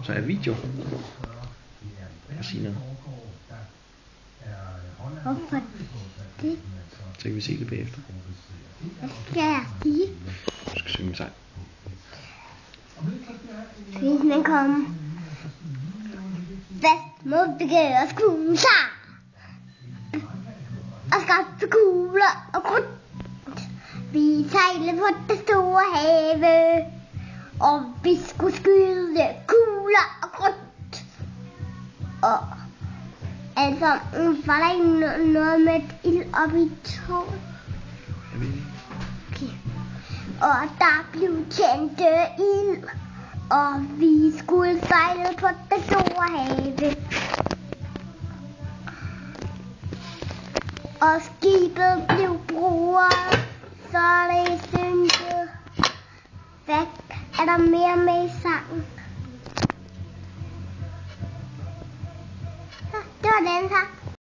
Så er video. Og sige noget. Hvorfor det? Så kan vi se det bagefter. Hvad skal jeg sige? Du skal synge en sang. Hvis man kommer fast må begære skolen sig. Og skaffe kugler og krudt. Vi sejler på det store have. Og vi skulle skyde kugler og krudt. Og altså, var der ikke noget med et ild op i toget? Okay. Og der blev tændt ild. Og vi skulle sejle på det store have. Og skibet blev brugt, så det synkede. Hvad er der mere med i sangen? Ja, det var den her.